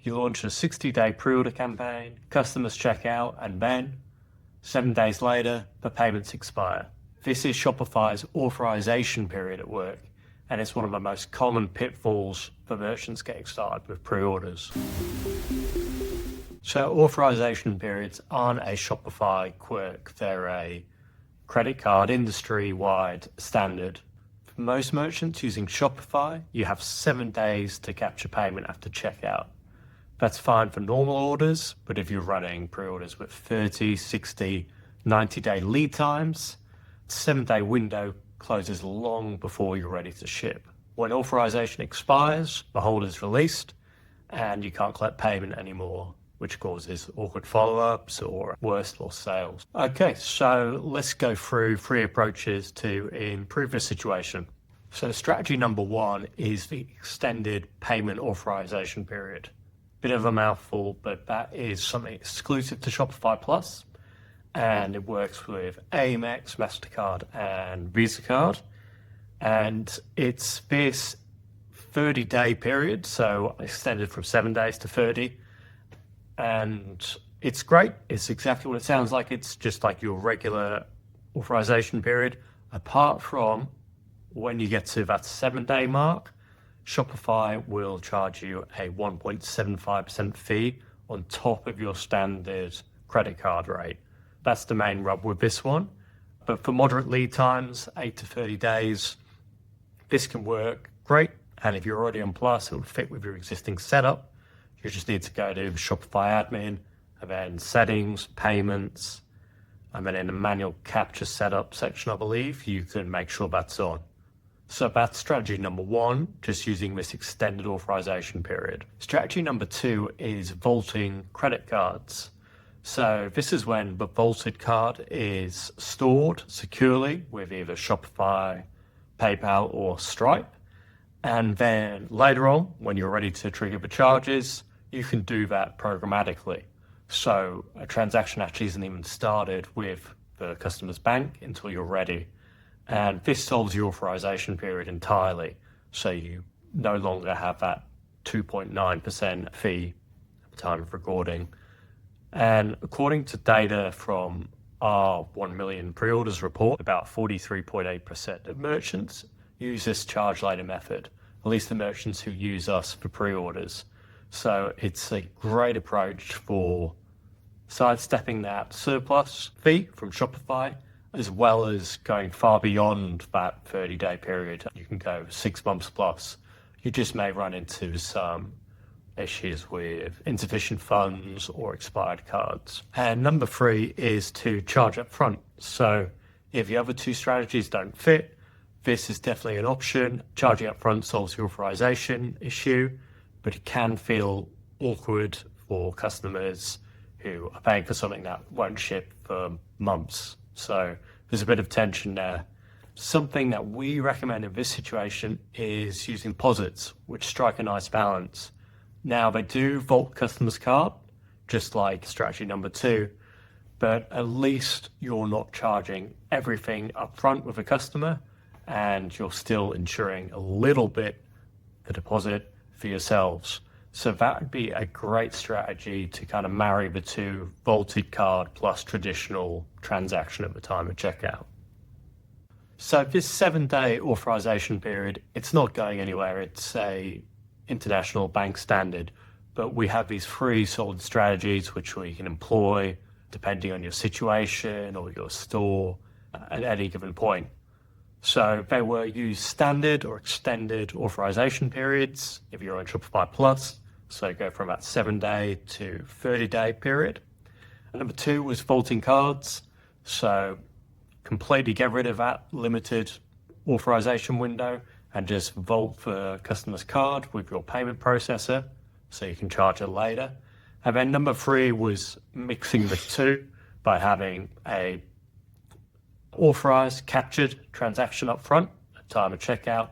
You launch a 60-day pre-order campaign, customers check out, and then 7 days later, the payments expire. This is Shopify's authorization period at work, and it's one of the most common pitfalls for merchants getting started with pre-orders. So authorization periods aren't a Shopify quirk, they're a credit card industry-wide standard. For most merchants using Shopify, you have 7 days to capture payment after checkout. That's fine for normal orders, but if you're running pre-orders with 30, 60, 90-day lead times, the 7-day window closes long before you're ready to ship. When authorization expires, the holder's released, and you can't collect payment anymore, which causes awkward follow-ups or worse, lost sales. Okay, so let's go through 3 approaches to improve the situation. So strategy number 1 is the extended payment authorization period. Bit of a mouthful, but that is something exclusive to Shopify Plus, and it works with Amex, MasterCard, and Visa Card. And it's this 30-day period, so extended from 7 days to 30. And it's great. It's exactly what it sounds like. It's just like your regular authorization period. Apart from when you get to that 7-day mark, Shopify will charge you a 1.75% fee on top of your standard credit card rate. That's the main rub with this one. But for moderate lead times, 8 to 30 days, this can work great. And if you're already on Plus, it will fit with your existing setup. You just need to go to Shopify admin, and then settings, payments, and then in the manual capture setup section, I believe, you can make sure that's on. So that's strategy number 1, just using this extended authorization period. Strategy number 2 is vaulting credit cards. So this is when the vaulted card is stored securely with either Shopify, PayPal, or Stripe. And then later on, when you're ready to trigger the charges, you can do that programmatically. So a transaction actually isn't even started with the customer's bank until you're ready. And this solves your authorization period entirely. So you no longer have that 2.9% fee at the time of recording. And according to data from our 1 million pre-orders report, about 43.8% of merchants use this charge later method, at least the merchants who use us for pre-orders. So it's a great approach for sidestepping that surplus fee from Shopify, as well as going far beyond that 30-day period. You can go 6 months plus. You just may run into some issues with insufficient funds or expired cards. And number 3 is to charge up front. So if the other 2 strategies don't fit, this is definitely an option. Charging up front solves the authorization issue, but it can feel awkward for customers who are paying for something that won't ship for months. So there's a bit of tension there. Something that we recommend in this situation is using deposits, which strike a nice balance. Now, they do vault customers' card, just like strategy number 2, but at least you're not charging everything up front with a customer, and you're still ensuring a little bit the deposit for yourselves. So that would be a great strategy to kind of marry the 2, vaulted card plus traditional transaction at the time of checkout. So this 7-day authorization period, it's not going anywhere. It's a international bank standard, but we have these 3 solid strategies which we can employ depending on your situation or your store at any given point. So they were used standard or extended authorization periods if you're on Shopify Plus. So go from that 7-day to 30-day period. And number 2 was vaulting cards. So completely get rid of that limited authorization window and just vault the customer's card with your payment processor so you can charge it later. And then number 3 was mixing the 2 by having a authorized, captured transaction up front at time of checkout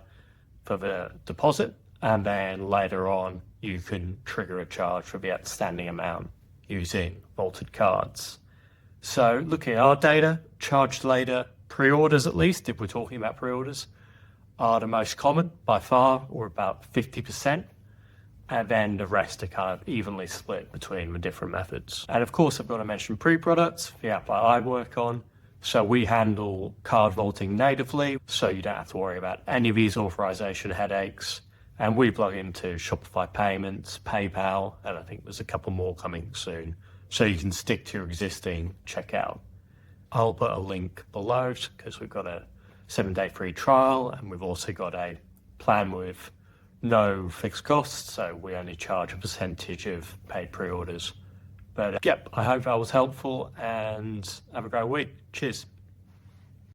for the deposit, and then later on you can trigger a charge for the outstanding amount using vaulted cards. So looking at our data, charged later pre-orders, at least if we're talking about pre-orders, are the most common by far, or about 50%. and then the rest are kind of evenly split between the different methods. And of course, I've got to mention pre-products, the app that I work on. So we handle card vaulting natively, so you don't have to worry about any of these authorization headaches. And we plug into Shopify Payments, PayPal, and I think there's a couple more coming soon. So you can stick to your existing checkout. I'll put a link below because we've got a 7-day free trial, and we've also got a plan with no fixed costs, so we only charge a percentage of paid pre-orders. But yep, I hope that was helpful, and have a great week. Cheers.